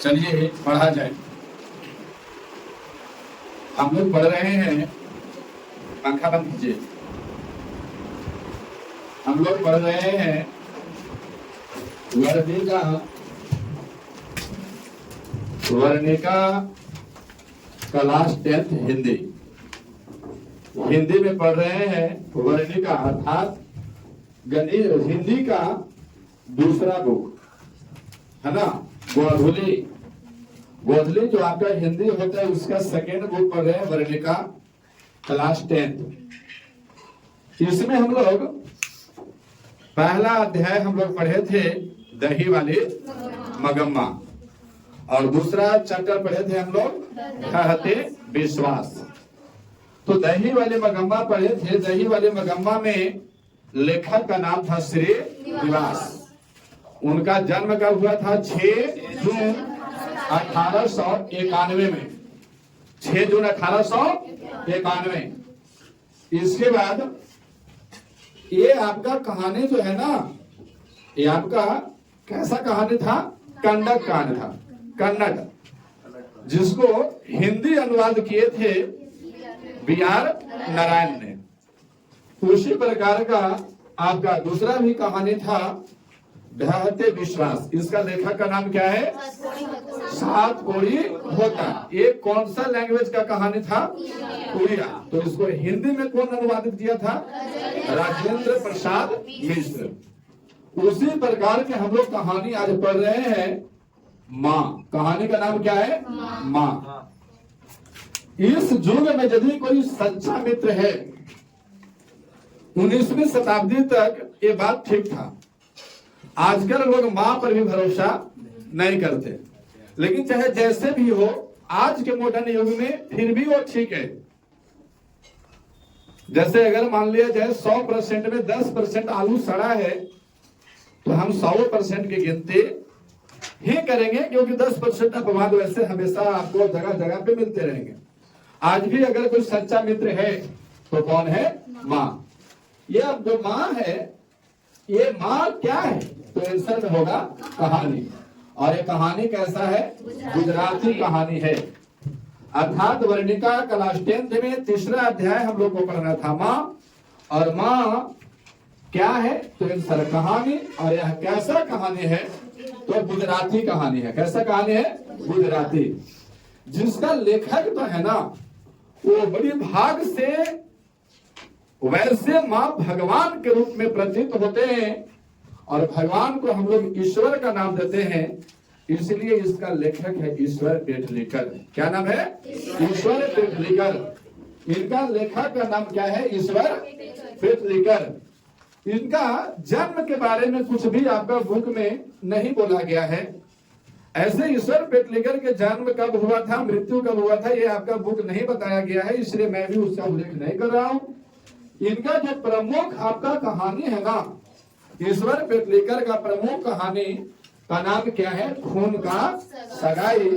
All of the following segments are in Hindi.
चलिए पढ़ा जाए। हम लोग पढ़ रहे हैं, पंखा बंद कीजिए। हम लोग पढ़ रहे हैं वर्णिका क्लास 10th हिंदी। हिंदी में पढ़ रहे हैं वर्णिका अर्थात गणित हिंदी का दूसरा बुक है ना, गोधुली। गोधुली जो आपका हिंदी होता है उसका सेकेंड बुक पढ़ रहे हैं वर्णिका क्लास 10th। इसमें हम लोग पहला अध्याय हम लोग पढ़े थे दही वाली मगम्मा, और दूसरा चैप्टर पढ़े थे हम लोग कहते विश्वास। तो दही वाले मगम्मा पढ़े थे। दही वाले मगम्मा में लेखक का नाम था श्री निवास। उनका जन्म कब हुआ था? 6 जून 1891 में। 6 जून 1891। इसके बाद ये आपका कहानी जो है ना, ये आपका कैसा कहानी था? कन्नड़ कहानी था, कन्नड़, जिसको हिंदी अनुवाद किए थे B.R. नारायण ने। उसी प्रकार का आपका दूसरा भी कहानी था कहते विश्वास। इसका लेखक का नाम क्या है? सात कोड़ी होता। ये कौन सा लैंग्वेज का कहानी था? उड़िया। तो इसको हिंदी में कौन अनुवादित किया था? राजेंद्र प्रसाद मिश्र। उसी प्रकार के हम लोग कहानी आज पढ़ रहे हैं माँ। कहानी का नाम क्या है? माँ। इस युग में यदि कोई सच्चा मित्र है, 19वीं शताब्दी तक ये बात ठीक था। आजकल लोग माँ पर भी भरोसा नहीं करते, लेकिन चाहे जैसे भी हो आज के मॉडर्न युग में फिर भी वो ठीक है। जैसे अगर मान लिया जाए 100% में 10% आलू सड़ा है, तो हम 100% की गिनती ही करेंगे, क्योंकि 10% अपवाद वैसे हमेशा आपको जगह जगह पे मिलते रहेंगे। आज भी अगर कोई सच्चा मित्र है तो कौन है? माँ। ये अब जो माँ है, ये माँ क्या है? तो आंसर में होगा कहानी। और ये कहानी कैसा है? गुजराती कहानी है। अर्थात वर्णिका क्लास 10th में तीसरा अध्याय हम लोग को पढ़ना था माँ। और माँ क्या है? तो आंसर कहानी। और यह कैसा कहानी है? तो गुजराती कहानी है। कैसा कहानी है? गुजराती। जिसका लेखक तो है ना, वो बड़ी भाग से वैसे माँ भगवान के रूप में प्रतीत होते हैं, और भगवान को हम लोग ईश्वर का नाम देते हैं। इसलिए इसका लेखक है ईश्वर पेटलीकर। क्या नाम है? ईश्वर पेटलीकर। इनका लेखक का नाम क्या है? ईश्वर पेटलीकर। इनका जन्म के बारे में कुछ भी आपका बुक में नहीं बोला गया है। ऐसे ईश्वर पेटलीकर के जन्म कब हुआ था, मृत्यु कब हुआ था, ये आपका बुक नहीं बताया गया है, इसलिए मैं भी उसका उल्लेख नहीं कर रहा हूँ। इनका जो प्रमुख आपका कहानी है ना, ईश्वर पेटलीकर का प्रमुख कहानी का नाम क्या है? खून का सगाई।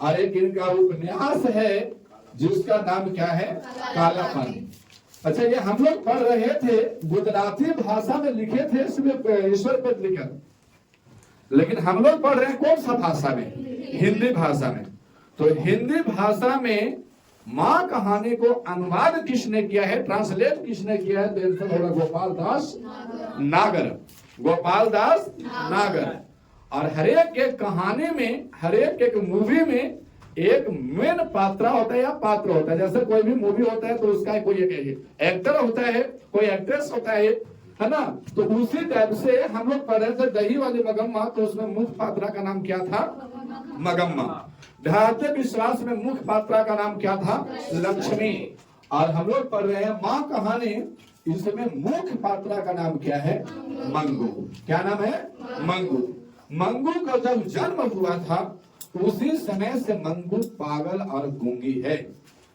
और एक इनका उपन्यास है जिसका नाम क्या है? कालापन। अच्छा, ये हम लोग पढ़ रहे थे, गुजराती भाषा में लिखे थे इसमें ईश्वर पेटलीकर, लेकिन हम लोग पढ़ रहे हैं कौन सा भाषा में? हिंदी भाषा में। तो हिंदी भाषा में माँ कहानी को अनुवाद किसने किया है, ट्रांसलेट किसने किया है? तो आंसर होगा गोपाल दास नागर। गोपाल दास नागर। और हरेक एक कहानी में, हरेक एक मूवी में एक मेन पात्र होता है या पात्र होता है। जैसे कोई भी मूवी होता है तो उसका कोई एक एक्टर होता है, कोई एक्ट्रेस होता है ना। तो उसी टाइप से हम लोग पढ़ रहे थे दही वाली मगम्मा, तो उसमें मुख्य पात्रा का नाम क्या था? मगम्मा। ढाते विश्वास में मुख्य पात्रा का नाम क्या था? लक्ष्मी। और हम लोग पढ़ रहे हैं माँ कहानी, इसमें मुख्य पात्रा का नाम क्या है? मंगू। क्या नाम है? मंगू। मंगू का जब जन्म हुआ था उसी समय से मंगू पागल और गूंगी है।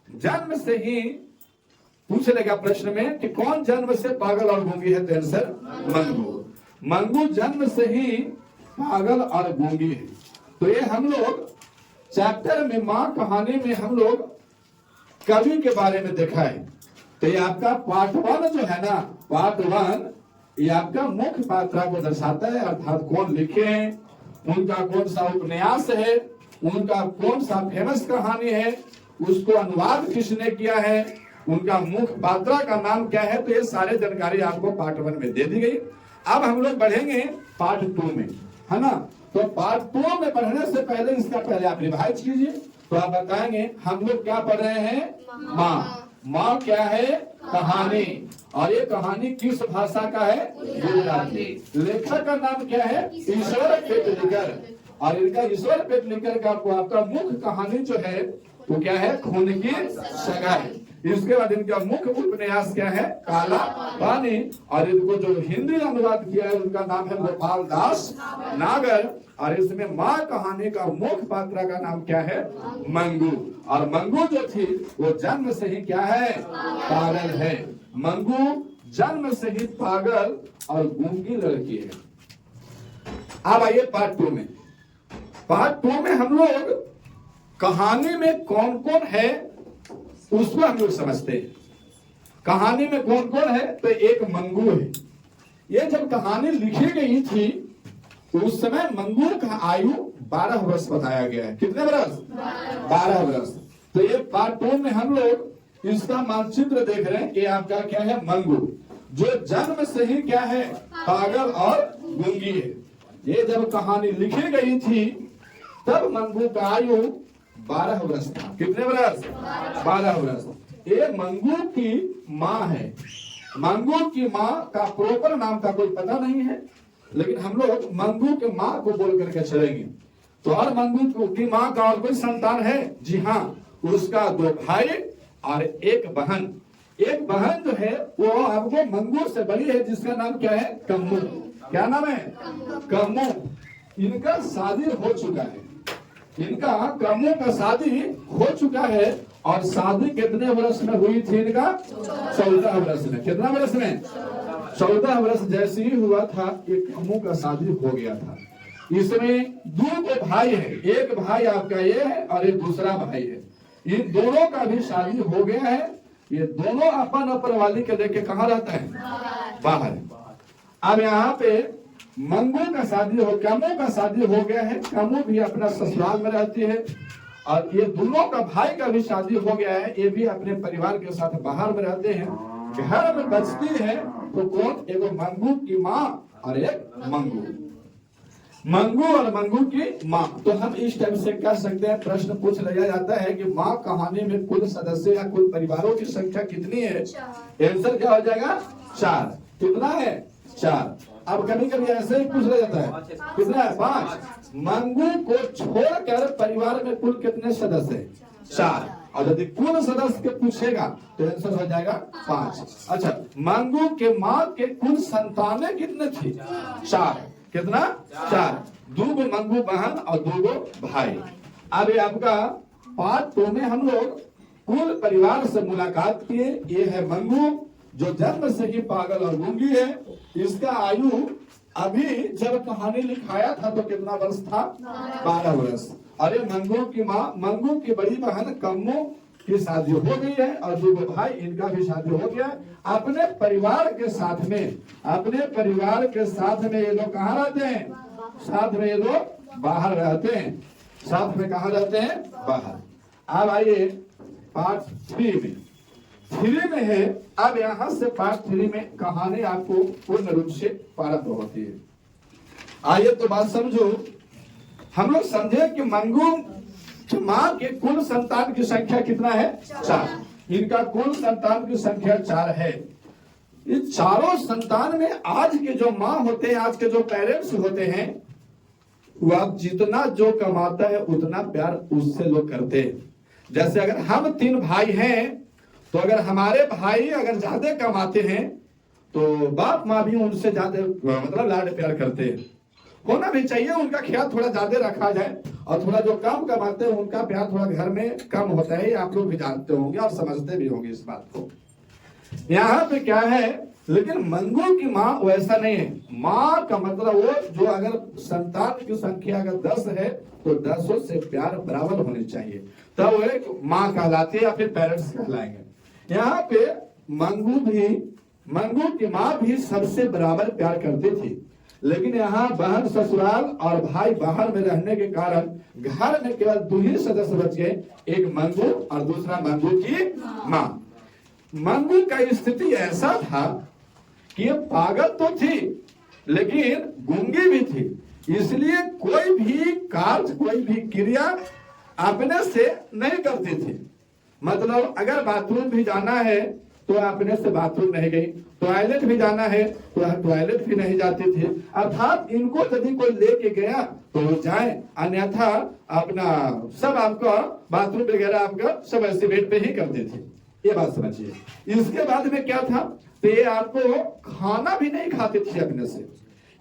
जन्म से ही पूछ लेगा प्रश्न में कि कौन जन्म से पागल और गूंगी है? तो आंसर मंगू। मंगू जन्म से ही पागल और गूंगी है। तो ये हम लोग चैप्टर में माँ कहानी में हम लोग कवि के बारे में देखा है। तो ये आपका पार्ट 1 जो है ना, पार्ट 1 ये आपका मुख्य पात्रा को दर्शाता है, अर्थात कौन लिखे हैं, उनका कौन सा उपन्यास है, उनका कौन सा फेमस कहानी है, उसको अनुवाद किसने किया है, उनका मुख्य पात्रा का नाम क्या है, तो ये सारे जानकारी आपको पार्ट 1 में दे दी गई। अब हम लोग बढ़ेंगे पार्ट 2 में, है ना। तो पार्ट 2 में बढ़ने से पहले इसका पहले आप रिवाइज कीजिए। तो आप बताएंगे हम लोग क्या पढ़ रहे हैं, माँ। माँ क्या है, कहानी। और ये कहानी किस भाषा का है, गुजराती। लेखक का नाम क्या है, ईश्वर पेटलीकर। और इनका ईश्वर पेटलीकर का आपका मुख्य कहानी जो है वो क्या है, खून की सगाई। इसके बाद इनका मुख्य उपन्यास क्या है, काला पानी। और इनको जो हिंदी अनुवाद किया है उनका नाम है गोपाल दास नागर। और इसमें माँ कहानी का मुख्य पात्र का नाम क्या है, मंगू। और मंगू जो थी वो जन्म से ही क्या है, पागल है। मंगू जन्म से ही पागल और गूंगी लड़की है। अब आइए पार्ट 2 में। पार्ट 2 में हम लोग कहानी में कौन कौन है उसको हम लोग समझते हैं। कहानी में कौन कौन है, तो एक मंगू है। ये जब कहानी लिखी गई थी तो उस समय मंगू का आयु 12 वर्ष बताया गया है। कितने वर्ष, 12 वर्ष। तो ये पार्ट 2 में हम लोग इसका मानचित्र देख रहे हैं। ये आपका क्या है, मंगू, जो जन्म से ही क्या है, पागल और गूंगी है। ये जब कहानी लिखी गई थी तब मंगू का आयु 12 वर्ष था। कितने वर्ष, 12 वर्ष। ये मंगू की माँ है। मंगू की माँ का प्रॉपर नाम का कोई पता नहीं है, लेकिन हम लोग मंगू के माँ को बोल करके चलेंगे। तो और मंगू की माँ का और कोई संतान है, जी हाँ, उसका 2 भाई और 1 बहन। एक बहन जो है वो आपको मंगू से बड़ी है, जिसका नाम क्या है, कम्मू। क्या नाम है, कम्मू। इनका शादी हो चुका है। इनका कम्मू का शादी हो चुका है। और शादी कितने वर्ष में हुई थी इनका, 14 वर्ष में। कितना वर्ष में, 14 वर्ष जैसे ही हुआ था ये कम्मू का शादी हो गया था। इसमें 2 भाई है, एक भाई आपका ये है और एक दूसरा भाई है। इन दोनों का भी शादी हो गया है। ये दोनों अपन वाली के लेके कहाँ रहता है, बाहर। अब यहाँ पे मंगू का शादी हो, कम्मू का शादी हो गया है। कम्मू भी अपना ससुराल में रहती है। और ये दोनों का भाई का भी शादी हो गया है। ये भी अपने परिवार के साथ बाहर में रहते हैं। घर में बचती है तो कौन, एक मंगू की माँ और एक मंगू। मंगू और मंगू की माँ। तो हम इस टाइप से कह सकते हैं, प्रश्न पूछ लिया जाता है कि माँ कहानी में कुल सदस्य या कुल परिवारों की संख्या कितनी है। आंसर क्या हो जाएगा, 4। कितना है, 4। अब कभी कभी ऐसे ही पूछ लिया जाता है, कितना है, 5। मंगू को छोड़कर परिवार में कुल कितने सदस्य हैं, 4। और यदि कुल सदस्य के पूछेगा तो आंसर हो जाएगा 5। अच्छा, मंगू के माँ के कुल संतानें कितने थी, 4। कितना, 4। 2 मंगू बहन और 2 भाई। अब ये आपका पार्ट 2 में हम लोग कुल परिवार से मुलाकात किए। ये है मंगू, जो जन्म से ही पागल और गूंगी है। इसका आयु अभी जब कहानी लिखाया था तो कितना वर्ष था, 12 वर्ष। अरे मंगू की माँ, मंगू की बड़ी बहन कम्मू की शादी हो गई है और 2 भाई, इनका भी शादी हो गया। अपने परिवार के साथ में, अपने परिवार के साथ में ये लोग कहाँ रहते हैं, साथ में ये लोग बाहर रहते हैं। साथ में कहाँ रहते हैं, बाहर। अब आइए पार्ट 3 में है। अब यहाँ से पार्ट 3 में कहानी आपको पूर्ण रूप से प्रारंभ होती है। आइए तो बात समझो। हम लोग समझे कि मंगू की माँ के कुल संतान की संख्या कितना है, 4। इनका कुल संतान की संख्या 4 है। इस चारों संतान में आज के जो माँ होते हैं, आज के जो पेरेंट्स होते हैं, वह जितना जो कमाता है उतना प्यार उससे लोग करते हैं। जैसे अगर हम 3 भाई हैं तो अगर हमारे भाई अगर ज्यादा कमाते हैं तो बाप माँ भी उनसे ज्यादा मतलब लाड प्यार करते हैं। होना भी चाहिए, उनका ख्याल थोड़ा ज्यादा रखा जाए। और थोड़ा जो कम कमाते हैं उनका प्यार थोड़ा घर में कम होता है। आप लोग भी जानते होंगे और समझते भी होंगे इस बात को। यहाँ पे क्या है, लेकिन मंगू की माँ वैसा नहीं है। माँ का मतलब वो जो अगर संतान की संख्या अगर 10 है तो 10 से प्यार बराबर होनी चाहिए, तब वो एक माँ कहलाती है या फिर पेरेंट्स कहलाएंगे। यहाँ पे मंगू की माँ भी सबसे बराबर प्यार करती थी। लेकिन यहाँ बहन ससुराल और भाई बाहर में रहने के कारण घर में केवल 2 ही सदस्य बच गए, एक मंगू और दूसरा मंगू की माँ। मंगू का स्थिति ऐसा था कि ये पागल तो थी लेकिन गूंगी भी थी, इसलिए कोई भी कार्य कोई भी क्रिया अपने से नहीं करती थी। मतलब अगर बाथरूम भी जाना है तो अपने से बाथरूम नहीं गई, टॉयलेट भी जाना है तो टॉयलेट भी नहीं जाती थी। अर्थात इनको यदि कोई लेके गया तो वो जाए, अन्यथा अपना सब आपका बाथरूम वगैरह आपका सब ऐसे बेड पे ही करते थे। ये बात समझिए। इसके बाद में क्या था, तो ये आपको खाना भी नहीं खाती थी अपने से,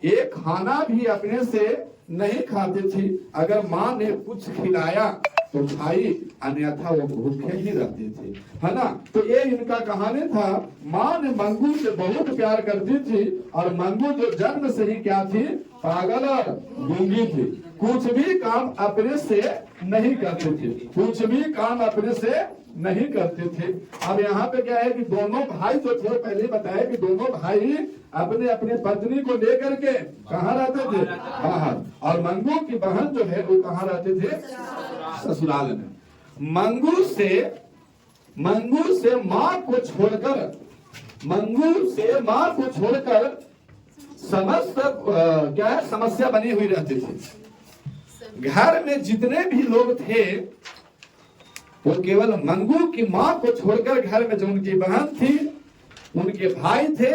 ये खाना भी अपने से नहीं खाती थी। अगर माँ ने कुछ खिलाया तो खाई, अन्यथा वो भूखे ही रहते थे, है ना। तो ये इनका कहानी था। माँ ने मंगू से बहुत प्यार करती थी और मंगू जो जन्म से ही क्या थी, पागल और गूंगी थी, कुछ भी काम अपने से नहीं करती थी, कुछ भी काम अपने से नहीं करते थे। अब यहाँ पे क्या है कि दोनों भाई जो थे, पहले बताया कि दोनों भाई अपने अपने पत्नी को लेकर के कहाँ रहते थे, बाहर, और मंगू की बहन जो है वो कहाँ रहते थे, ससुराल में। मंगू से माँ को छोड़कर समस्त क्या है समस्या बनी हुई रहती थी। घर में जितने भी लोग थे वो केवल मंगू की माँ को छोड़कर, घर में जो उनकी बहन थी, उनके भाई थे,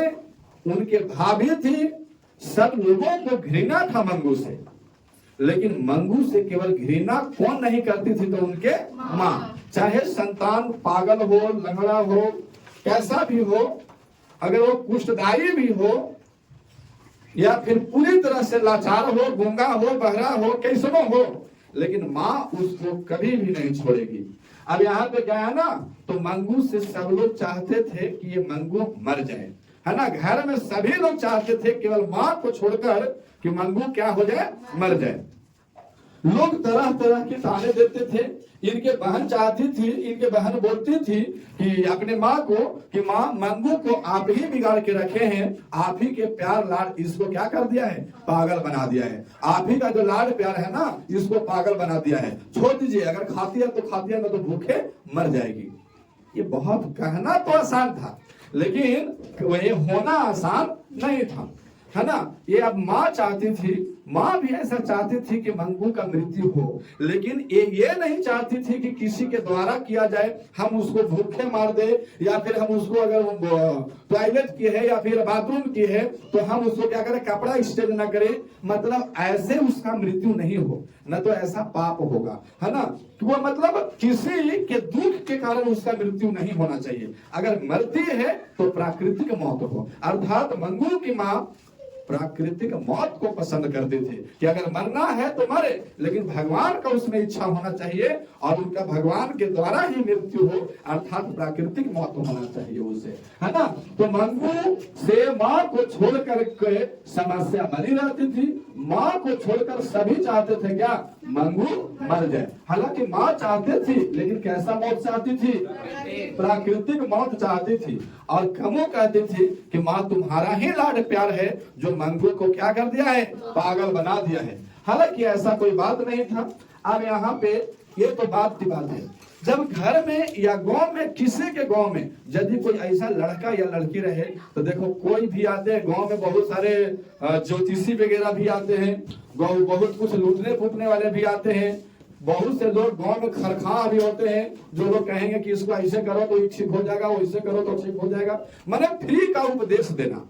उनके भाभी थी, सब लोगों को घृणा था मंगू से। लेकिन मंगू से केवल घृणा कौन नहीं करती थी, तो उनके माँ। चाहे संतान पागल हो, लंगड़ा हो, कैसा भी हो, अगर वो कुष्ठदायी भी हो या फिर पूरी तरह से लाचार हो, गूंगा हो, बहरा हो, कैसनो हो, लेकिन माँ उसको कभी भी नहीं छोड़ेगी। अब यहाँ पे क्या है ना, तो मंगू से सब लोग चाहते थे कि ये मंगू मर जाए, है ना। घर में सभी लोग चाहते थे केवल माँ को छोड़कर कि मंगू क्या हो जाए, मर जाए। लोग तरह तरह के ताने देते थे। इनके बहन चाहती थी, इनके बहन बोलती थी कि अपने माँ को कि माँ मंगू को आप ही बिगाड़ के रखे हैं, आप ही के प्यार लाड इसको क्या कर दिया है, पागल बना दिया है। आप ही का जो लाड प्यार है ना, इसको पागल बना दिया है। छोड़ दीजिए, अगर खाती है तो खाती है, ना तो भूखे मर जाएगी। ये बहुत कहना तो आसान था, लेकिन वह होना आसान नहीं था, है ना। ये अब माँ चाहती थी, माँ भी ऐसा चाहती थी कि मंगू का मृत्यु हो, लेकिन ये नहीं चाहती थी कि किसी के द्वारा किया जाए, हम उसको भूखे मार दे, या फिर हम उसको अगर टॉयलेट की है या फिर बाथरूम की है तो हम उसको क्या करें, कपड़ा स्टेज ना करे, मतलब ऐसे उसका मृत्यु नहीं हो, न तो ऐसा पाप होगा, है ना। तो वो मतलब किसी के दुख के कारण उसका मृत्यु नहीं होना चाहिए। अगर मरती है तो प्राकृतिक मौत हो। अर्थात मंगू की माँ प्राकृतिक मौत को पसंद करते थे कि अगर मरना है तो मरे, लेकिन भगवान का उसमें इच्छा होना चाहिए और उनका भगवान के द्वारा ही मृत्यु हो, अर्थात प्राकृतिक मौत होना चाहिए उसे, है ना। तो मंगू से माँ को छोड़कर के समस्या बनी रहती थी। माँ को छोड़कर सभी चाहते थे क्या, मंगू मर जाए। हालांकि माँ चाहते थी, लेकिन कैसा मौत चाहती थी, प्राकृतिक मौत चाहती थी। और कमो कहती थी कि माँ तुम्हारा ही लाड प्यार है जो मंगू को क्या कर दिया है, पागल बना दिया है। हालांकि ऐसा कोई बात नहीं था। अब यहाँ पे ये तो बात की बात है, जब घर में या गांव में, किसी के गांव में यदि कोई ऐसा लड़का या लड़की रहे, तो देखो कोई भी आते हैं गांव में, बहुत सारे ज्योतिषी वगैरह भी आते हैं, गांव बहुत कुछ लूटने फूटने वाले भी आते हैं, बहुत से लोग गांव में खरखा भी होते हैं, जो लोग कहेंगे कि इसको ऐसे करो तो ठीक हो जाएगा, वैसे करो तो ठीक हो जाएगा, माने फ्री का उपदेश देना।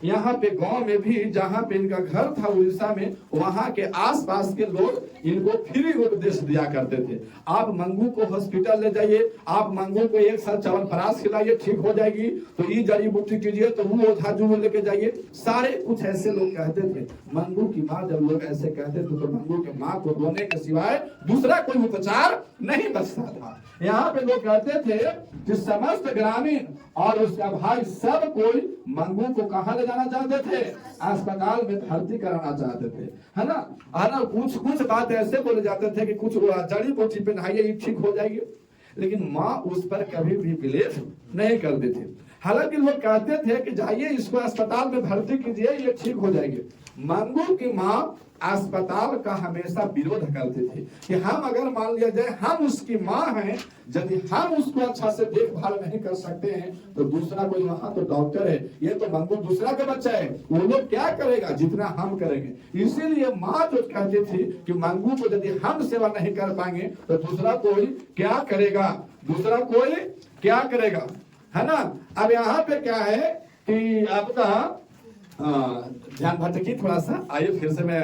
यहाँ पे गांव में भी, जहाँ पे इनका घर था उड़ीसा में, वहाँ के आसपास के लोग इनको फ्री उपदेश दिया करते थे। आप मंगू को हॉस्पिटल ले जाइए, आप मंगू को 1 साल च्यवनप्राश खिलाइए, ठीक हो जाएगी, तो ये जड़ी बूटी कीजिए, तो वो ओझा जू लेके जाइए, सारे कुछ ऐसे लोग कहते थे। मंगू की माँ जब लोग ऐसे कहते थे तो मंगू के माँ को रोने के सिवाय दूसरा कोई उपचार नहीं बचता था। यहाँ पे लोग कहते थे कि समस्त ग्रामीण और उसका भाई सब कोई मंगू को कहाँ ले जाना चाहते थे, अस्पताल में भर्ती कराना चाहते थे, है ना। कुछ बात ऐसे बोले जाते थे कि कुछ जड़ी बूटी पे नहाइए, ये ठीक हो जाएगी, लेकिन माँ उस पर कभी भी बिलीव नहीं करती थी। हालांकि लोग कहते थे कि जाइए इसको अस्पताल में भर्ती कीजिए, ये ठीक हो जाएगी। मंगू की माँ अस्पताल का हमेशा विरोध करती थी कि हम अगर मान लिया जाए हम उसकी माँ हैं, यदि हम उसको अच्छा से देखभाल नहीं कर सकते हैं तो दूसरा कोई वहां तो डॉक्टर है, ये तो मंगू दूसरा का बच्चा है, वो लोग क्या करेगा जितना हम करेंगे। इसीलिए माँ जो कहती थी कि मंगू को यदि हम सेवा नहीं कर पाएंगे तो दूसरा कोई क्या करेगा, दूसरा कोई क्या करेगा, है ना। अब यहाँ पे क्या है कि आपका ध्यान भटकी थोड़ा सा, आइए फिर से मैं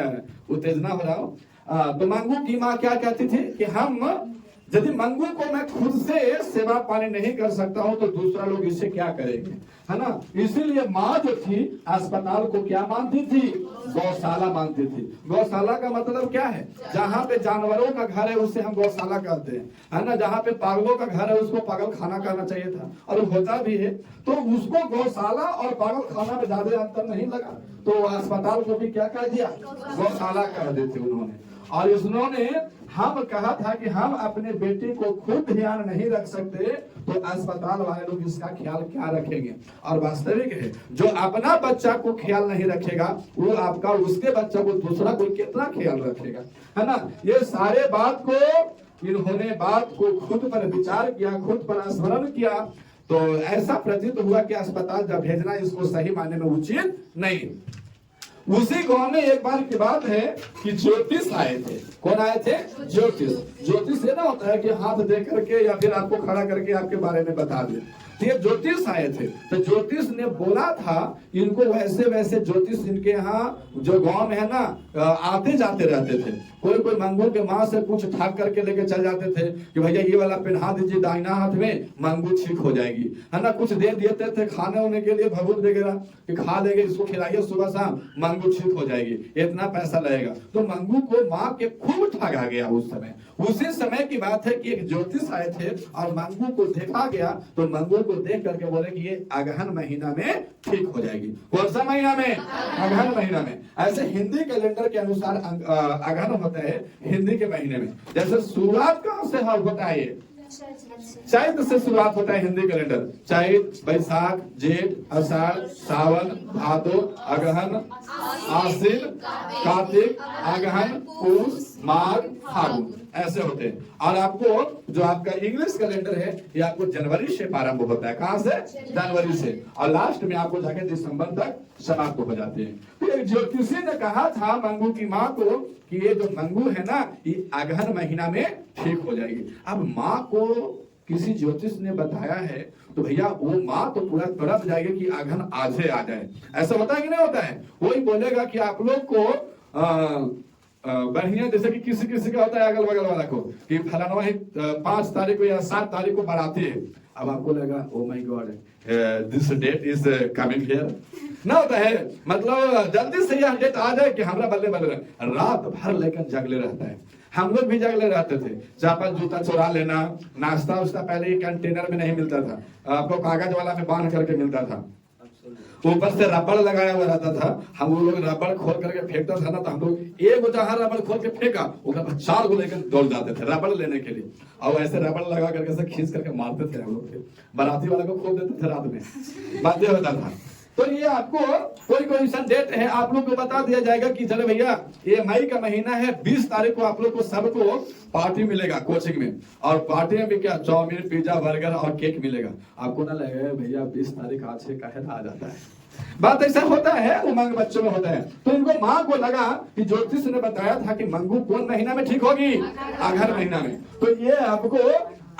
उत्तेजना हो रहा हूँ। तो मंगू की माँ क्या कहती थी कि हम यदि मंगू को मैं खुद से सेवा पानी नहीं कर सकता हूं तो दूसरा लोग इसे क्या करेंगे, है ना। इसीलिए माँ जो थी अस्पताल को क्या मानती थी, गौशाला मानती थी। गौशाला का मतलब क्या है, जहाँ पे जानवरों का घर है उसे हम गौशाला कहते हैं, है ना। जहाँ पे पागलों का घर है उसको पागल खाना कहना चाहिए था, और होता भी है। तो उसको गौशाला और पागल खाना में ज्यादा अंतर नहीं लगा, तो अस्पताल को भी क्या कह दिया, गौशाला कह देते उन्होंने। और उन्होंने हम कहा था कि हम अपने बेटे को खुद ध्यान नहीं रख सकते तो अस्पताल वाले लोग इसका ख्याल क्या रखेंगे। और वास्तविक है, जो अपना बच्चा को ख्याल नहीं रखेगा वो आपका उसके बच्चा को दूसरा कोई कितना ख्याल रखेगा, है ना। ये सारे बात को इन्होंने बात को खुद पर विचार किया, खुद पर स्मरण किया, तो ऐसा प्रतीत हुआ कि अस्पताल जब भेजना इसको सही मायने में उचित नहीं। उसी गांव में एक बार की बात है कि ज्योतिष आए थे। कौन आए थे, ज्योतिष। ज्योतिष ये ना होता है कि हाथ दे करके या फिर आपको खड़ा करके आपके बारे में बता दे, तो ये ज्योतिष आए थे। तो ज्योतिष ने बोला था इनको, वैसे वैसे ज्योतिष इनके यहाँ जो गांव में है ना आते जाते रहते थे। कोई कोई मंगू के माँ से कुछ ठाक करके लेके चल जाते थे कि भैया ये वाला पहना दीजिए दाहिना हाथ में, मंगू ठीक हो जाएगी, है ना। कुछ दे देते थे खाने होने के लिए, भभूत वगैरह कि खा लेंगे, इसको खिलाइए सुबह शाम, मंगू ठीक हो जाएगी, इतना पैसा लगेगा। तो मंगू को माँ के खूब ठगा गया उस समय। उसी समय की बात है कि एक ज्योतिष आए थे और मंगू को देखा गया, तो मंगू को देख करके बोले कि ये अगहन महीना में ठीक हो जाएगी। कौन सा महीना में, अगहन महीना में। ऐसे हिंदी कैलेंडर के अनुसार अगहन होता है हिंदी के महीने में। जैसे शुरुआत कहाँ से होता है, ये चैत से शुरुआत होता है हिंदी कैलेंडर। चैत, बैसाख, जेठ, आषाढ़, सावन, भादो, अगहन, आश्विन, कार्तिक, अगहन, पूस, माघ, फागुन, ऐसे होते हैं। और आपको जो आपका इंग्लिश कैलेंडर है ये आपको जनवरी से प्रारंभ होता है। कहां से, जनवरी से, और लास्ट में आपको जाके दिसंबर तक समाप्त हो जाते हैं। फिर ज्योतिषी ने कहा था मंगू की माँ को कि ये जो मंगू है ना ये अगहन महीना में ठीक हो जाएगी। अब माँ को किसी ज्योतिष ने बताया है तो भैया वो माँ तो पूरा तड़प जाएगी कि अगहन आज आ जाए। ऐसा होता है कि नहीं होता है। वही बोलेगा कि आप लोग को बढ़िया, जैसे कि किसी किसी का होता है अगल बगल वाला को कि फलाना ही 5 तारीख को या 7 तारीख को बाराती है। अब आपको लगा oh my God this date is coming here ना, होता है मतलब जल्दी से यह डेट आ जाए कि हमारा बल्ले बल्ले। रात भर लेकर जगले रहता है। हम लोग भी जगले रहते थे। चप्पल जूता चुरा लेना, नाश्ता उस्ता पहले कंटेनर में नहीं मिलता था, आपको कागज वाला में बांध करके मिलता था, ऊपर से रबड़ लगाया हुआ रहता था। हम लोग रबड़ खोल करके फेंकता था ना, तो हम लोग एक जहां रबड़ खोल के फेंका उसके बाद 4 को लेकर दौड़ जाते थे रबड़ लेने के लिए, और ऐसे रबड़ लगा करके से खींच करके मारते थे हम लोग। बाराती वाला को खोल देते थे रात में, बातें होता था। तो ये आपको कोई ऐसा डेट है आप लोग को बता दिया जाएगा कि चले भैया ये मई का महीना है, 20 तारीख को आप लोग को सबको पार्टी मिलेगा कोचिंग में, और पार्टी में भी क्या चाउमीन, पिज्जा, बर्गर और केक मिलेगा। आपको ना लगेगा भैया 20 तारीख आज से कहे आ जाता है। बात ऐसा होता है, उमंग बच्चों में होता है। तो इनको माँ को लगा कि ज्योतिष ने बताया था कि मंगू कौन महीना में ठीक होगी, अगहन महीना में। तो ये आपको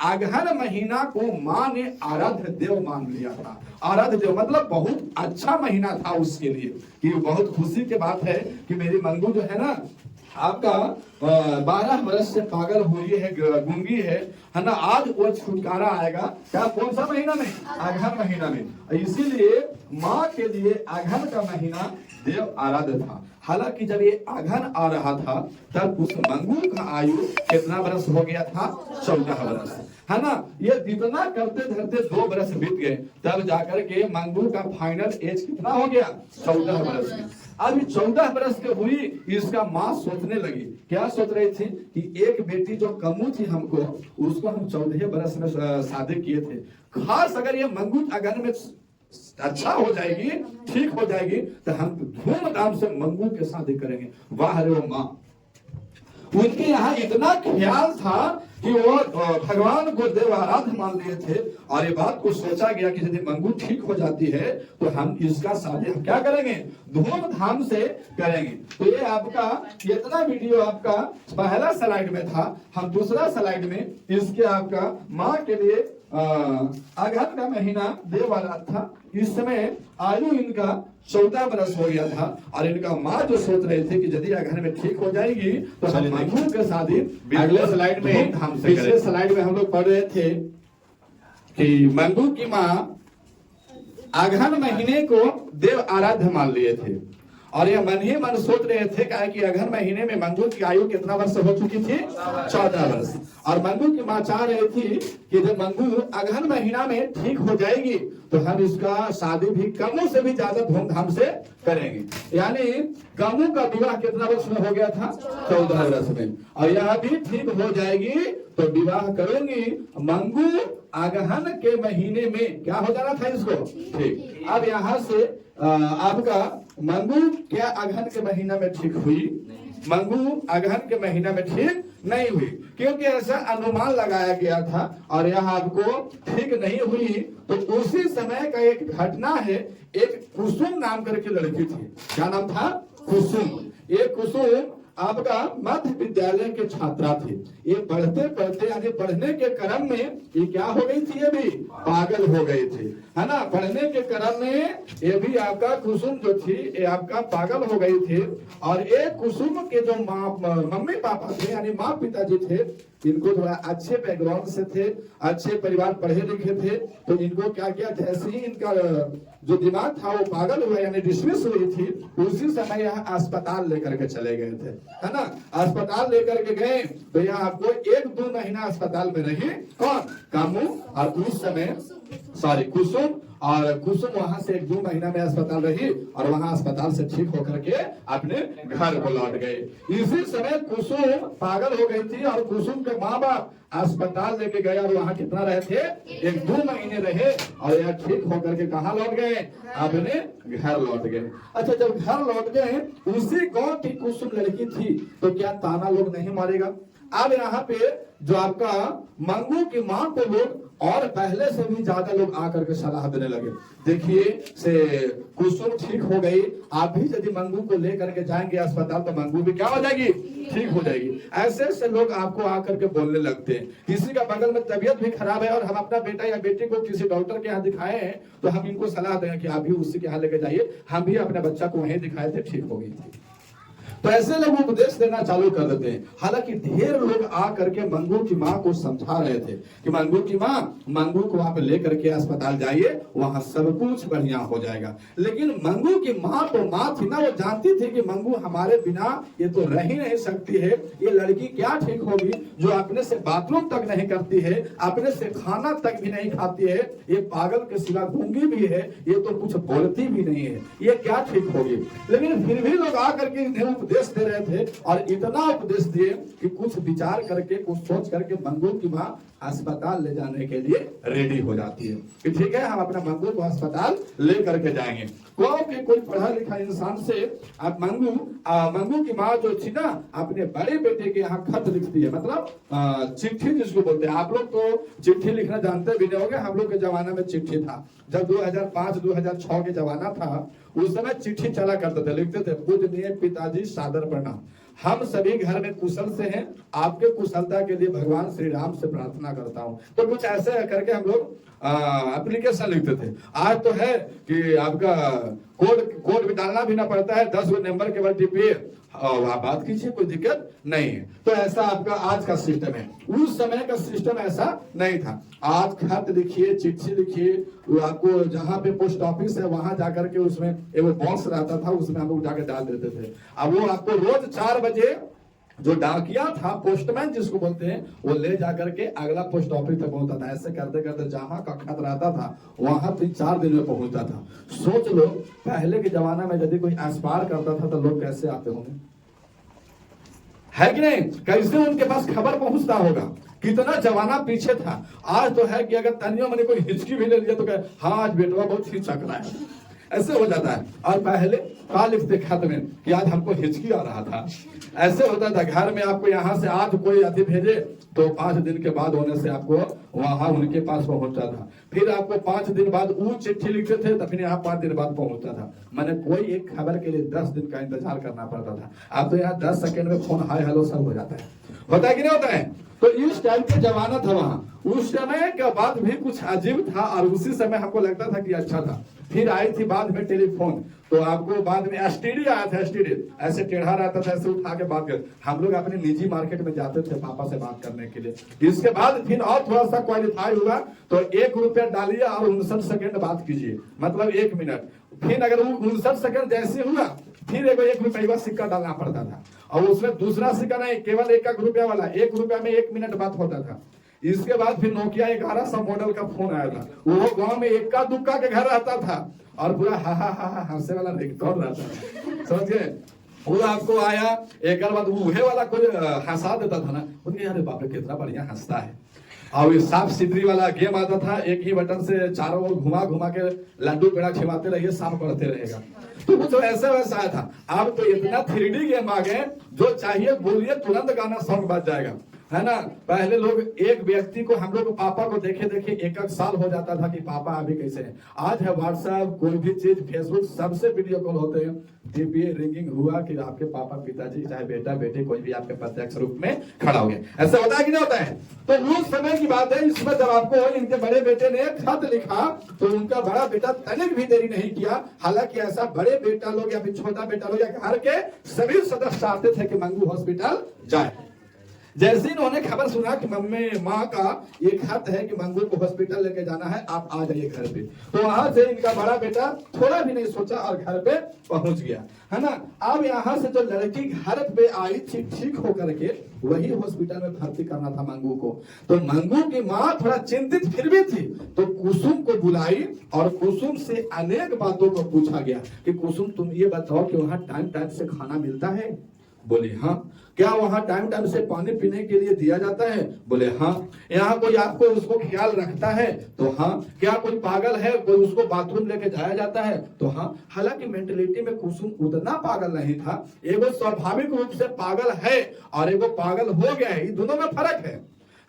अगहन महीना को माँ ने आराध्य देव मान लिया था। आराध्य देव मतलब बहुत अच्छा महीना था उसके लिए, कि बहुत खुशी की बात है कि मेरी मंगू जो है ना आपका 12 वर्ष से पागल हुई है, गूंगी है ना, आज वो छुटकारा आएगा। क्या, कौन सा महीना में, अगहन महीना में। इसीलिए माँ के लिए अगहन का महीना देव आराध्य था। हालांकि जब ये अगहन आ रहा था तब उस मंगू का आयु कितना वर्ष हो गया था, 14 वर्ष, है ना। ये इतना करते धरते 2 वर्ष बीत गए, तब जाकर के मंगू का फाइनल एज कितना हो गया, 14 वर्ष में। अभी 14 वर्ष की हुई, इसका माँ सोचने लगी, क्या सोच रही थी कि एक बेटी जो कमू थी हमको, उसको हम 14 वर्ष में शादी किए थे। खास अगर ये मंगू अगहन में अच्छा हो जाएगी, ठीक हो जाएगी, तो हम धूमधाम से मंगू के शादी करेंगे। वाह रे वो माँ, उनके यहाँ इतना ख्याल था कि वो भगवान को देव आराध्य मान लिए थे। और ये बात को सोचा गया कि यदि मंगू ठीक हो जाती है तो हम इसका शादी हम क्या करेंगे, धूमधाम से करेंगे। तो ये आपका इतना वीडियो आपका पहला स्लाइड में था। हम दूसरा स्लाइड में इसके आपका माँ के लिए अगहन का महीना देव आराध्य था। इस समय आयु इनका 14 बरस हो गया था। और इनका माँ जो सोच रहे थे कि यदि अगहन में ठीक हो जाएगी तो हम मंगू के शादी अगले स्लाइड में, पिछले स्लाइड में हम लोग पढ़ रहे थे कि मंगू की माँ अगहन महीने को देव आराध्य मान लिए थे। और ये मन ही मन सोच रहे थे कि अगहन महीने में मंगू की आयु कितना वर्ष हो चुकी थी, 14 वर्ष। और मंगू की माँ चाह रही थी कि जब मंगू अगहन महीना में ठीक हो जाएगी तो हम इसका शादी भी कमू से भी ज्यादा धूमधाम से करेंगे। यानी कमू का विवाह कितना वर्ष में हो गया था, 14 वर्ष में। और यह भी ठीक हो जाएगी तो विवाह करूंगी। मंगू अगहन के महीने में क्या हो जाना था इसको, ठीक। अब यहाँ से आपका मंगू क्या अगहन के महीना में ठीक हुई, मंगू अगहन के महीना में ठीक नहीं हुई, क्योंकि ऐसा अनुमान लगाया गया था। और यह आपको ठीक नहीं हुई तो उसी समय का एक घटना है। एक कुसुम नाम करके लड़की थी। क्या नाम था, कुसुम। ये कुसुम आपका मध्य विद्यालय के छात्रा थे। ये पढ़ते पढ़ते यानी पढ़ने के क्रम में ये क्या हो गई थी, ये भी पागल हो गए थे, है ना। पढ़ने के क्रम में ये भी आपका कुसुम जो थी ये आपका पागल हो गई थी। और एक कुसुम के जो मम्मी पापा थे यानी माँ पिताजी थे, इनको थोड़ा अच्छे बैकग्राउंड से थे, अच्छे परिवार, पढ़े लिखे थे। तो इनको क्या किया, जैसे ही इनका जो दिमाग था वो पागल हुआ यानी डिसमिस हुई थी, उसी समय यहाँ अस्पताल लेकर के चले गए थे, है ना। अस्पताल लेकर के गए तो यहाँ आपको 1-2 महीना अस्पताल में रही कौन, कामू। और उस समय कुसुम। और कुसुम वहां से 1-2 महीना में अस्पताल रही और वहां अस्पताल से ठीक होकर के अपने घर को लौट गए। इसी समय कुसुम पागल हो गई थी और कुसुम के माँ बाप अस्पताल लेके गए और वहां कितना रहे थे, 1-2 महीने रहे। और यह ठीक होकर के कहाँ लौट गए, अपने घर लौट गए। अच्छा, जब घर लौट गए, उसी गांव की कुसुम लड़की थी, तो क्या ताना लोग नहीं मारेगा। अब यहाँ पे जो आपका मंगू की माँ को लोग और पहले से भी ज्यादा लोग आकर के सलाह देने लगे। देखिए से कुसुम ठीक हो गई, आप भी यदि मंगू को लेकर के जाएंगे अस्पताल तो मंगू भी क्या हो जाएगी, ठीक हो जाएगी। ऐसे ऐसे लोग आपको आकर के बोलने लगते हैं। किसी का बगल में तबीयत भी खराब है और हम अपना बेटा या बेटी को किसी डॉक्टर के यहाँ दिखाए हैं तो हम इनको सलाह देंगे कि आप भी उसी के यहाँ लेके जाइए, हम भी अपने बच्चा को वहीं दिखाए थे, ठीक हो गई थी। तो ऐसे लोग उपदेश देना चालू कर देते हैं। हालांकि ढेर लोग आ करके मंगू की माँ को समझा रहे थे कि मंगू की माँ, मंगू को आप लेकर के अस्पताल जाइए, वहां सब कुछ बढ़िया हो जाएगा। लेकिन मंगू की माँ तो माँ थी ना, वो जानती थी कि मंगू हमारे बिना ये तो रह ही नहीं सकती है। ये लड़की क्या ठीक होगी जो अपने से बाथरूम तक नहीं करती है, अपने से खाना तक भी नहीं खाती है, ये पागल के सिवा गूंगी भी है, ये तो कुछ बोलती भी नहीं है, ये क्या ठीक होगी। लेकिन फिर भी लोग आकर के उपदेश दे रहे थे और इतना उपदेश दिए कि कुछ विचार करके, कुछ सोच करके मंगू की माँ अस्पताल ले जाने के लिए रेडी हो जाती है कि ठीक है, हम अपना मंगू को अस्पताल ले करके जाएंगे। कोई पढ़ा लिखा इंसान से आप मंगू की माँ जो थी ना, अपने बड़े बेटे के यहाँ खत लिखती है, मतलब चिट्ठी जिसको बोलते हैं। आप लोग तो चिट्ठी लिखना जानते भी नहीं होंगे, हम लोग के जमाना में चिट्ठी था। जब 2005-2006 के जमाना था, उस समय चिट्ठी चला करते थे, लिखते थे, पूजनीय पिताजी सादर प्रणाम, हम सभी घर में कुशल से हैं, आपके कुशलता के लिए भगवान श्री राम से प्रार्थना करता हूँ। तो कुछ ऐसे करके हम लोग एप्लीकेशन लिखते थे। आज तो है कि आपका कोड भी डालना भी ना पड़ता है, 10 नंबर केवल टिपिए और आप बात कीजिए, कोई दिक्कत नहीं है। तो ऐसा आपका आज का सिस्टम है, उस समय का सिस्टम ऐसा नहीं था। आज खत लिखिए, चिट्ठी लिखिए, आपको जहाँ पे पोस्ट ऑफिस है वहां जाकर के उसमें एक बॉक्स रहता था, उसमें हम लोग जाकर डाल देते थे। अब वो आपको रोज 4 बजे जो डाकिया था, पोस्टमैन जिसको बोलते हैं, वो ले जाकर के अगला पोस्ट ऑफिस तक पहुंचता था। ऐसे करते करते जहां का खत रहता था वहां 3-4 दिन में पहुंचता था। सोच लो, पहले के जमाना में यदि कोई एस्पायर करता था तो लोग कैसे आते होंगे, है कि नहीं, कैसे उनके पास खबर पहुंचता होगा। कितना जमाना पीछे था। आज तो है कि अगर तनियो मैंने कोई हिचकी भी ले लिया तो कहे हाँ आज बेटवा बहुत हिचक रहा है, ऐसे हो जाता है। और पहले का लिखते खत में कि आज हमको हिचकी आ रहा था, ऐसे होता था। घर में आपको यहाँ से आज कोई अति भेजे तो 5 दिन के बाद होने से आपको वहां उनके पास पहुंचता था। फिर आपको 5 दिन बाद वो चिट्ठी लिखते थे तो फिर यहाँ 5 दिन बाद पहुंचता था। मैंने कोई एक खबर के लिए 10 दिन का इंतजार करना पड़ता था। अब तो यहाँ 10 सेकंड में फोन हाय हेलो सब हो जाता है। होता है कि नहीं होता है? तो इस टाइम के जमाना था वहां। उस समय का बात भी कुछ अजीब था और उसी समय हमको लगता था कि अच्छा था। फिर आई थी बाद में टेलीफोन, तो आपको बाद में एसटीडी आया था। एसटीडी ऐसे टेढ़ा रहता था, ऐसे उठा के बात कर। हम लोग अपने निजी मार्केट में जाते थे पापा से बात करने के लिए। इसके बाद फिर और थोड़ा सा क्वालिफाई हुआ तो 1 रुपया डालिए और 59 सेकंड बात कीजिए, मतलब 1 मिनट। फिर अगर वो 59 सेकंड जैसे हुआ फिर 1 रुपया सिक्का डालना पड़ता था। और उसमें दूसरा सिक्का नहीं, केवल 1 रुपया वाला। 1 रुपया में 1 मिनट बात होता था। इसके बाद फिर नोकिया 1100 मॉडल का फोन आया था। वो गांव में इक्का दुक्का के घर रहता था और पूरा हा हा हा हा हंसे वाला रिकॉर्ड रहता था, समझिए। वो आपको आया एक बाद उहे वाला कोई हंसा देता था ना, बोलिए अरे बाप रे कितना बढ़िया हंसता है। और ये सांप सीढ़ी वाला गेम आता था, एक ही बटन से चारों ओर घुमा घुमा के लड्डू पेड़ा खिलाते रहिए, सांप बढ़ते रहेगा। तो वो तो ऐसा वैसा आया था। अब तो इतना 3D गेम आ गए, जो चाहिए बोलिए तुरंत गाना सॉन्ग बज जाएगा, है ना। पहले लोग एक व्यक्ति को, हम लोग पापा को देखे देखे 1 साल हो जाता था कि पापा अभी कैसे हैं। आज है व्हाट्सएप, कोई भी चीज, फेसबुक, सबसे वीडियो कॉल होते हैं। डीपीए रिंगिंग हुआ कि आपके पापा पिताजी चाहे बेटा बेटे कोई भी आपके प्रत्यक्ष रूप में खड़ा हो गया। ऐसा होता है कि नहीं होता है? तो उस समय की बात है। इसमें जब आपको इनके बड़े बेटे ने खत लिखा तो उनका बड़ा बेटा तनिक भी देरी नहीं किया। हालांकि ऐसा बड़े बेटा लोग या फिर छोटा बेटा लोग या घर के सभी सदस्य चाहते थे कि मंगू हॉस्पिटल जाए। जैसे इन्होंने खबर सुना कि मम्मी माँ का ये खत है कि मंगू को हॉस्पिटल लेके जाना है, आप आ जाइए घर पे, तो वहां से इनका बड़ा बेटा थोड़ा भी नहीं सोचा और घर पे पहुंच गया, है ना। अब यहाँ से जो लड़की घर पे आई थी ठीक होकर के, वही हॉस्पिटल में भर्ती करना था मंगू को। तो मंगू की माँ थोड़ा चिंतित फिर भी थी, तो कुसुम को बुलाई और कुसुम से अनेक बातों को पूछा गया कि कुसुम तुम ये बताओ कि वहाँ टाइम टाइम से खाना मिलता है? बोले हाँ। क्या वहाँ टाइम टाइम से पानी पीने के लिए दिया जाता है? बोले हाँ। यहाँ कोई आपको उसको ख्याल रखता है? तो हाँ। क्या कोई पागल है, कोई उसको बाथरूम लेके जाया जाता है? तो हाँ। हालांकि मेंटलिटी में कुसुम उतना पागल नहीं था। एगो स्वाभाविक रूप से पागल है और एगो पागल हो गया है, दोनों में फर्क है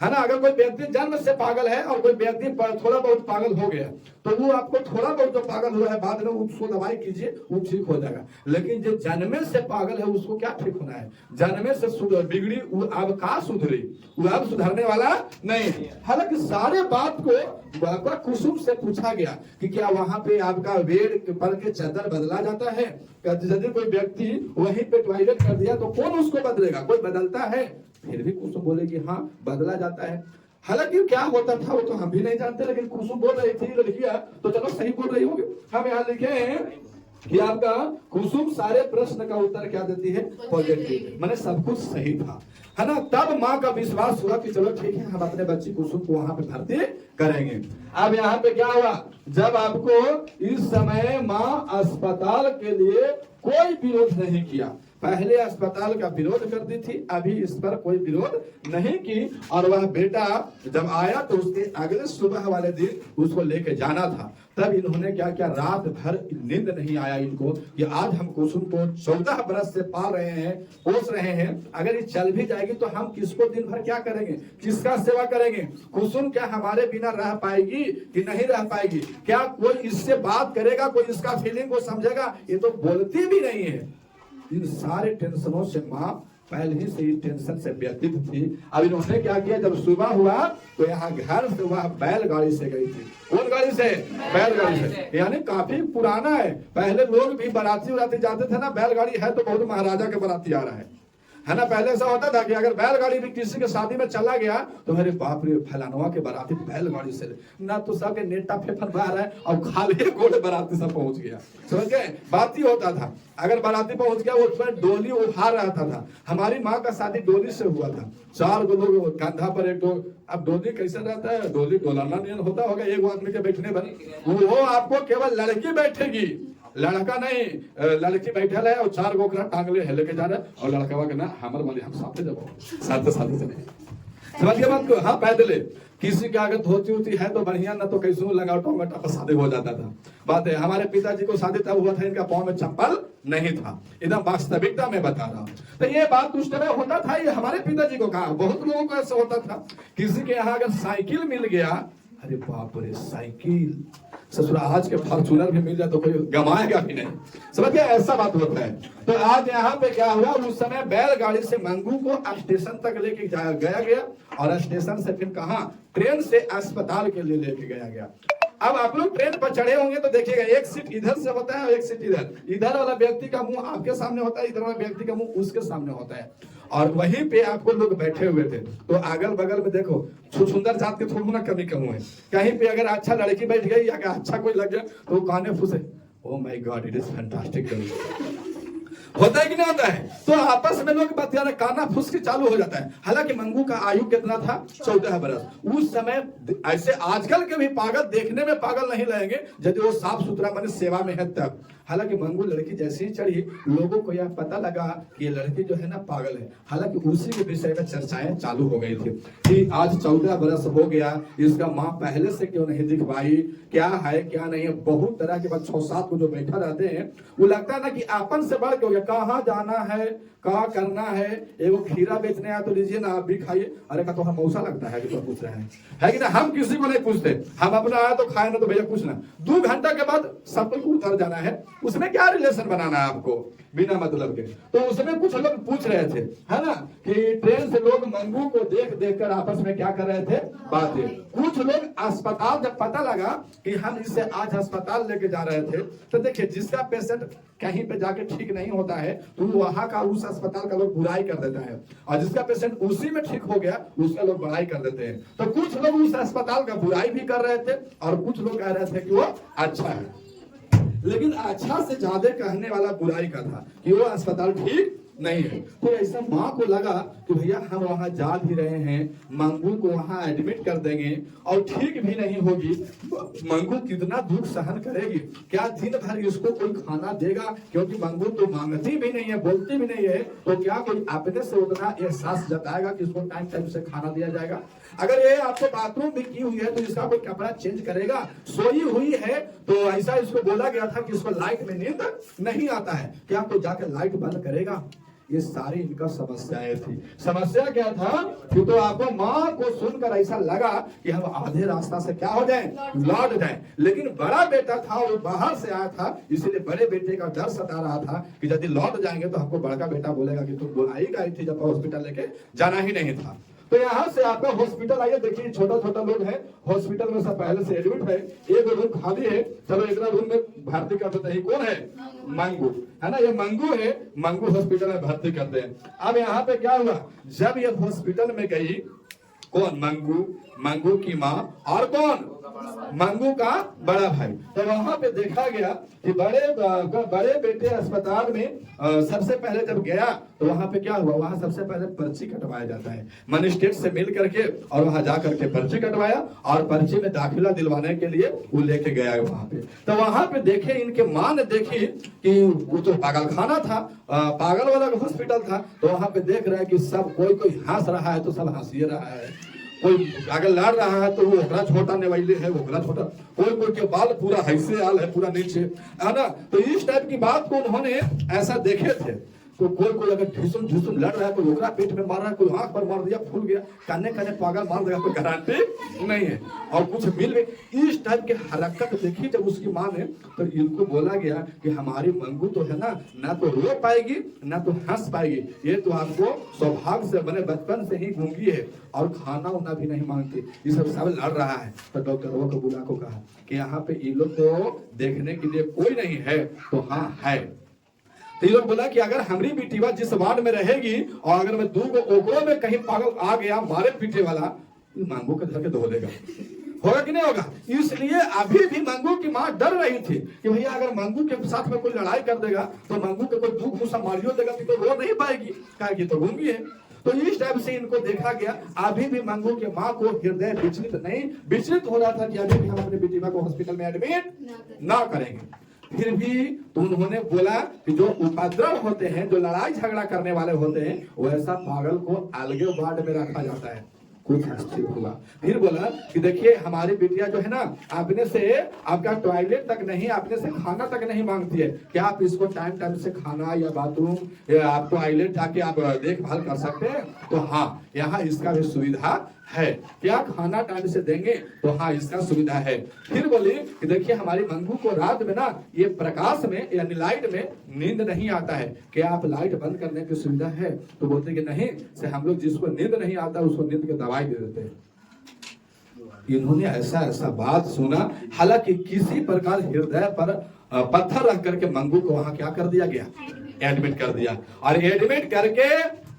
ना। अगर कोई व्यक्ति जन्म से पागल है और कोई व्यक्ति थोड़ा बहुत पागल हो गया, तो वो आपको थोड़ा बहुत जो पागल हुआ है बाद में उसको दवाई कीजिए, वो ठीक हो जाएगा। लेकिन जो जन्मे से पागल है उसको क्या ठीक होना है? जन्मे से बिगड़ी वो अब का सुधरी, वो अब सुधरने वाला नहीं। हालांकि सारे बात को कुसुम से पूछा गया कि क्या वहां पे आपका बेड पर के चादर बदला जाता है? यदि कोई व्यक्ति वहीं पे टॉयलेट कर दिया तो कौन उसको बदलेगा? कोई बदलता है? फिर भी कुसुम बोले कि हाँ बदला जाता है। हालांकि क्या होता था वो तो हम भी नहीं जानते, लेकिन कुसुम बोल रही थी लड़कियां, तो चलो सही बोल रही होगी। हम यहाँ लिखे हैं कि आपका कुसुम सारे प्रश्न का उत्तर क्या देती है? पॉजिटिव, माने सब कुछ सही था, है ना। तब माँ का विश्वास हुआ कि चलो ठीक है, हम अपने बच्ची कुसुम को वहां पे भर्ती करेंगे। अब यहाँ पे क्या हुआ, जब आपको इस समय माँ अस्पताल के लिए कोई विरोध नहीं किया। पहले अस्पताल का विरोध करती थी, अभी इस पर कोई विरोध नहीं की। और वह बेटा जब आया तो उसके अगले सुबह वाले दिन उसको लेके जाना था। तब इन्होंने क्या किया, रात भर नींद नहीं आया इनको कि आज हम कुसुम को 14 बरस से पाल रहे हैं, पोस रहे हैं, अगर ये चल भी जाएगी तो हम किसको दिन भर क्या करेंगे, किसका सेवा करेंगे? कुसुम क्या हमारे बिना रह पाएगी कि नहीं रह पाएगी? क्या कोई इससे बात करेगा, कोई इसका फीलिंग को समझेगा? ये तो बोलती भी नहीं है। इन सारे टेंशनों से माँ पहले ही से टेंशन से व्यतीत थी। अब इन्होंने क्या किया, जब सुबह हुआ तो यहाँ घर से वह बैलगाड़ी से गई थी। कौन गाड़ी से? बैलगाड़ी से। यानी काफी पुराना है। पहले लोग भी बाराती उराती जाते थे ना, बैलगाड़ी है तो बहुत महाराजा के बाराती आ रहा है ना। पहले ऐसा होता था कि अगर बैलगाड़ी भी किसी के शादी में चला गया तो अरे बाप रे फलानवा के बाराती बैलगाड़ी से ना, तो सबके नेटा फेफर बाहर है और खाली घोड़े बाराती सब पहुंच गया, समझ गए? बात ही होता था, अगर बाराती पहुंच गया वो उसमें डोली उठा रहता था। हमारी माँ का शादी डोली से हुआ था, 4 लोग कंधा पर एक दो। अब डोली कैसे रहता है, डोली डोलाना नहीं होता होगा एक आदमी के बैठने पर, वो आपको केवल लड़की बैठेगी, लड़का नहीं। लड़की बैठल है और 4 गोकरा टांगले है लेके जा रहा है और लड़का कहना हमर वाली हम साथे जब साथे चले। समझिए बात को। हाँ पैदल किसी के अगर धोती होती है तो बढ़िया, ना तो कैसे लगा टोंगटा शादी हो जाता था। बात है हमारे पिताजी को शादी तब हुआ था, इनका पाँव में चप्पल नहीं था। एकदम वास्तविकता में बता रहा हूँ। तो ये बात उस तरह होता था, ये हमारे पिताजी को कहा, बहुत लोगों को ऐसा होता था। किसी के यहाँ अगर साइकिल मिल गया, अरे बाप रे साइकिल, ससुरा आज के फॉर्चूनर भी मिल जाए तो कोई गमाएगा भी नहीं। समझ गया, ऐसा बात होता है। तो आज यहाँ पे क्या हुआ, उस समय बैलगाड़ी से मंगू को स्टेशन तक लेके गया और स्टेशन से फिर कहा, ट्रेन से अस्पताल के लिए लेके गया। अब आप लोग ट्रेन पर चढ़े होंगे तो देखिएगा, एक सीट इधर से होता है और एक सीट इधर वाला व्यक्ति का मुंह आपके सामने होता है, इधर वाला व्यक्ति का मुंह उसके सामने होता है, और वहीं पे आपको लोग बैठे हुए थे। तो अगल बगल में देखो, सुंदर जात के थोड़ा ना कमी कम है। कहीं पे अगर अच्छा लड़की बैठ गई या अच्छा कोई लग जाए तो काने फुसे, oh my god it is fantastic, होता है कि नहीं होता है। तो आपस में लोग बात यार काना फुसकी चालू हो जाता है। हालांकि मंगू का आयु कितना था, 14 बरस। उस समय ऐसे आजकल के भी पागल देखने में पागल नहीं लगेंगे यदि वो साफ सुथरा माने सेवा में है तब। हालांकि मंगू लड़की जैसे ही चढ़ी, लोगों को यह पता लगा कि ये लड़की जो है ना पागल है। हालांकि उसी के विषय में चर्चाएं चालू हो गई थी कि आज 14 बरस हो गया, इसका माँ पहले से क्यों नहीं दिखवाई, क्या है क्या नहीं है। बहुत तरह के बाद 6-7 को जो बैठा रहते हैं, वो लगता है ना कि आपन से बढ़ के हो गया, कहाँ जाना है, कहाँ करना है। एगो खीरा बेचने आया तो लीजिए ना, आप भी खाइए। अरे का तो हम मौसा लगता है कि तो पूछ रहे हैं, है कि ना। हम किसी को नहीं पूछते, हम अपना आया तो खाए ना तो भैया कुछ ना। 2 घंटा के बाद सब को उतर जाना है, उसमें क्या रिलेशन बनाना है आपको बिना मतलब के। तो उसमें कुछ लोग पूछ रहे थे, है ना, कि ट्रेन से लोग मंगू को देख देख कर आपस में क्या कर रहे थे, बातें। कुछ लोग अस्पताल जब पता लगा कि हम इसे आज अस्पताल लेके जा रहे थे, तो देखिए जिसका पेशेंट कहीं पे जाके ठीक नहीं होता है तो वहां का उस अस्पताल का लोग बुराई कर देता है, और जिसका पेशेंट उसी में ठीक हो गया उसका लोग बड़ाई कर देते हैं। तो कुछ लोग उस अस्पताल का बुराई भी कर रहे थे और कुछ लोग कह रहे थे कि वो अच्छा है। लेकिन अच्छा से ज्यादा कहने वाला बुराई का था कि वो अस्पताल ठीक नहीं है। तो ऐसा माँ को लगा कि भैया हम वहां जा भी रहे हैं, मंगू को वहां एडमिट कर देंगे और ठीक भी नहीं होगी, मंगू कितना दुख सहन करेगी, क्या दिन भर इसको कोई खाना देगा, क्योंकि मंगू तो मांगती भी नहीं है, बोलती भी नहीं है। तो क्या कोई अपने से उतना एहसास जताएगा कि इसको टाइम टाइम से खाना दिया जाएगा। अगर ये आपको बाथरूम भी की हुई है तो इसका कोई कपड़ा चेंज करेगा, सोई हुई है तो ऐसा इसको बोला गया था कि इसको लाइट में नींद नहीं आता है, क्या कोई जाकर लाइट बंद करेगा। ये सारी इनका समस्याएं थी। समस्या क्या था कि तो आपको माँ को सुनकर ऐसा लगा कि हम आधे रास्ता से क्या हो जाएं, लौट जाएं। लेकिन बड़ा बेटा था, वो बाहर से आया था, इसलिए बड़े बेटे का डर सता रहा था कि यदि लौट जाएंगे तो हमको बड़का बेटा बोलेगा कि तुम बुलाई गई थी जब हॉस्पिटल लेके जाना ही नहीं था। तो यहाँ से आपका हॉस्पिटल आइए, देखिए छोटा छोटा लोग हैं हॉस्पिटल में, सब पहले से एडमिट है, एक रूम खाली है, चलो एक रूम में भर्ती कर देते हैं। कौन है, मंगू, है ना, ये मंगू है, मंगू हॉस्पिटल में भर्ती करते हैं। अब यहाँ पे क्या हुआ, जब ये हॉस्पिटल में गई, कौन, मंगू, मंगू की माँ और कौन, मंगू का बड़ा भाई। तो वहां पे देखा गया कि बड़े बेटे अस्पताल में सबसे पहले जब गया तो वहां पे क्या हुआ, वहां सबसे पहले पर्ची कटवाया जाता है, मजिस्ट्रेट से मिल करके, और वहां जा करके पर्ची कटवाया और पर्ची में दाखिला दिलवाने के लिए वो लेके गया वहां पे। तो वहां पे देखे इनके माँ ने देखी कि वो तो पागल खाना था, पागल वाला हॉस्पिटल था। तो वहां पे देख रहे हैं कि सब कोई हंस रहा है तो सब हंसी रहा है, कोई अगर लड़ रहा है तो वो ओकरा छोटा नेवैले है, ओकरा छोटा, कोई के बाल पूरा ऐसे आल है, पूरा नीचे, है ना। तो इस टाइप की बात को उन्होंने ऐसा देखे थे। तो कोई अगर झुसुम लड़ रहा है, कोई ओकरा पेट में मार रहा है, कोई आंख पर मार दिया, फूल गया, काने पागल मार देगा, कोई गारंटी नहीं है। और कुछ मिल गई इस टाइप की हरकत देखी जब उसकी माँ ने, तो इनको बोला गया कि हमारी मंगू तो है ना तो रो पाएगी ना तो हंस पाएगी, ये तो आपको सौभाग्य से बने, बचपन से ही गूंगी है और खाना उना भी नहीं मांगती, ये सब लड़ रहा है। तो डॉक्टरों को बुला को कहा कि यहाँ पे ये लोग को देखने के लिए कोई नहीं है। तो हाँ है। तो ये लोग बोला कि अगर हमारी बेटीवा जिस वार्ड में रहेगी और अगर मैं 2 ओकरों में कहीं पागल आ गया मारे पीटे वाला, तो मंगू के धर के धो देगा, होगा कि नहीं होगा। इसलिए अभी भी मंगू की माँ डर रही थी कि भैया अगर मंगू के साथ में कोई लड़ाई कर देगा तो मंगू के कोई 2 घूसा मारियो देगा तो रो नहीं पाएगी, कहा कि तो गूंगी है। तो इस टाइप से इनको देखा गया। अभी भी मंगू के माँ को हृदय विचलित हो रहा था कि अभी भी हम अपने बेटीवा को हॉस्पिटल में एडमिट ना करेंगे। फिर भी तो उन्होंने बोला कि जो उपद्रव होते हैं, जो लड़ाई झगड़ा करने वाले होते हैं, वैसा पागल को अलगे वार्ड में रखा जाता है। कुछ स्थिर हुआ। फिर बोला कि देखिए हमारी बिटिया जो है ना, आपने से आपका टॉयलेट तक नहीं, आपने से खाना तक नहीं मांगती है, क्या आप इसको टाइम टाइम से खाना या बाथरूम या आप टॉयलेट जाके आप देखभाल कर सकते हैं? तो हाँ, यहाँ इसका भी सुविधा है। क्या खाना टाइम से देंगे? तो हाँ, इसका सुविधा है। फिर बोली कि देखिए हमारी मंगू को रात में ना ये प्रकाश में यानी लाइट में नींद नहीं आता है, क्या आप लाइट बंद करने की सुविधा है? तो बोलते कि नहीं, से हम लोग जिसको नींद नहीं आता उसको नींद की दवाई दे देते हैं। इन्होंने ऐसा ऐसा बात सुना, हालांकि किसी प्रकार हृदय पर पत्थर रख करके मंगू को वहां क्या कर दिया गया? एडमिट कर दिया। और एडमिट करके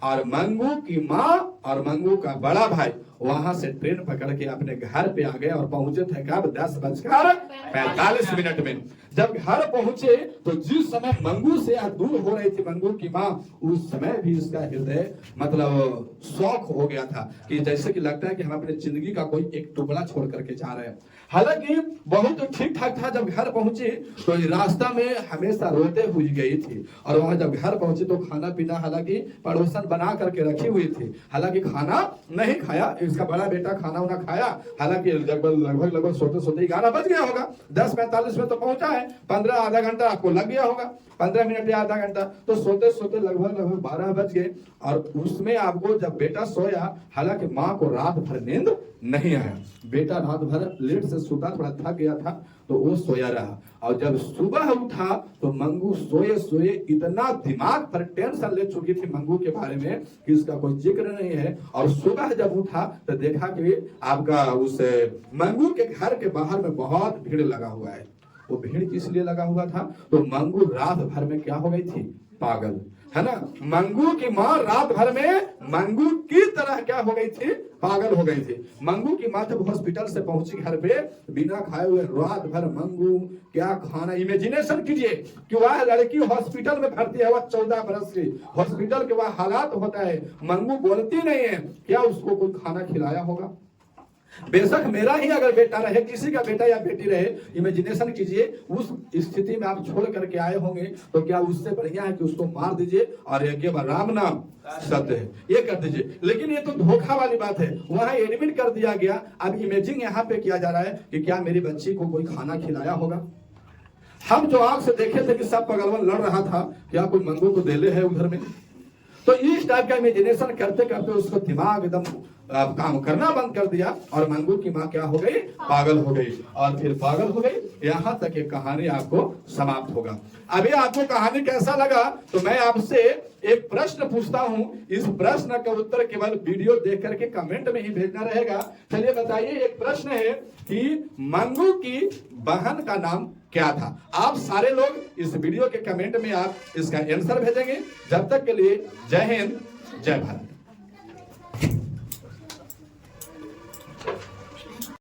और मंगू की माँ और मंगू का बड़ा भाई वहां से ट्रेन पकड़ के अपने घर पे आ गए और पहुंचे थे कब? 10:45 में। जब घर पहुंचे तो जिस समय मंगू से दूर हो रही थी मंगू की माँ, उस समय भी इसका हृदय मतलब शौक हो गया था कि जैसे कि लगता है कि हम अपने जिंदगी का कोई एक टुकड़ा छोड़ करके जा रहे हैं। हालांकि बहुत ठीक ठाक था। जब घर पहुंचे तो रास्ता में हमेशा रोते हुई गई थी, और वहां जब घर पहुंचे तो खाना पीना हालांकि पड़ोसन बना करके रखी हुई थी, हालांकि खाना नहीं खाया। इसका बड़ा बेटा खाना उना खाया, हालांकि लगभग सोते सोते 11 बज गया होगा। 10:45 में तो पहुंचा है, 15 आधा घंटा आपको लग गया होगा, 15 मिनट या आधा घंटा, तो सोते सोते लगभग 12 बज गए। और उसमें आपको जब बेटा सोया, हालांकि माँ को रात भर नींद नहीं आया, बेटा रात भर लेट से सोता, थोड़ा थक गया था तो वो सोया रहा। और जब सुबह उठा तो मंगू सोए सोए इतना दिमाग पर टेंशन ले चुकी थी मंगू के बारे में कि इसका कोई जिक्र नहीं है। और सुबह जब उठा तो देखा कि आपका उस मंगू के घर के बाहर में बहुत भीड़ लगा हुआ है। वो भीड़ किस लिए लगा हुआ था? तो मंगू रात भर में क्या हो गई थी? पागल, है ना। मंगू की माँ रात भर में मंगू की तरह क्या हो गई थी? पागल हो गई थी। मंगू की माँ जब हॉस्पिटल से पहुंची घर पे, बिना खाए हुए रात भर मंगू क्या खाना। इमेजिनेशन कीजिए कि वह लड़की हॉस्पिटल में भर्ती है, वह 14 बरस की, हॉस्पिटल के वह हालात होता है, मंगू बोलती नहीं है, क्या उसको कोई खाना खिलाया होगा? बेशक मेरा ही अगर बेटा रहे, किसी का बेटा या बेटी रहे, इमेजिनेशन कीजिए उस स्थिति में आप छोड़ करके आए होंगे, तो क्या उससे बढ़िया है कि उसको मार दीजिए और एक बार राम नाम सत्य है ये कर दीजिए। लेकिन ये तो धोखा वाली बात है, वहां एडमिट कर दिया गया। अब इमेजिंग यहाँ पे किया जा रहा है कि क्या मेरी बच्ची को कोई खाना खिलाया होगा। हम जो आंख से देखे थे कि सब पगलवन लड़ रहा था, क्या कोई मंगू को देले है उधर में? तो इस टाइप का इमेजिनेशन करते करते उसको दिमाग एकदम काम करना बंद कर दिया, और मंगू की माँ क्या हो गई? पागल हो गई। और फिर पागल हो गई, यहाँ तक ये कहानी आपको समाप्त होगा। अभी आपको कहानी कैसा लगा? तो मैं आपसे एक प्रश्न पूछता हूँ, इस प्रश्न का उत्तर केवल वीडियो देख करके कमेंट में ही भेजना रहेगा। चलिए बताइए, एक प्रश्न है कि मंगू की बहन का नाम क्या था? आप सारे लोग इस वीडियो के कमेंट में आप इसका आंसर भेजेंगे। जब तक के लिए जय हिंद, जय भारत।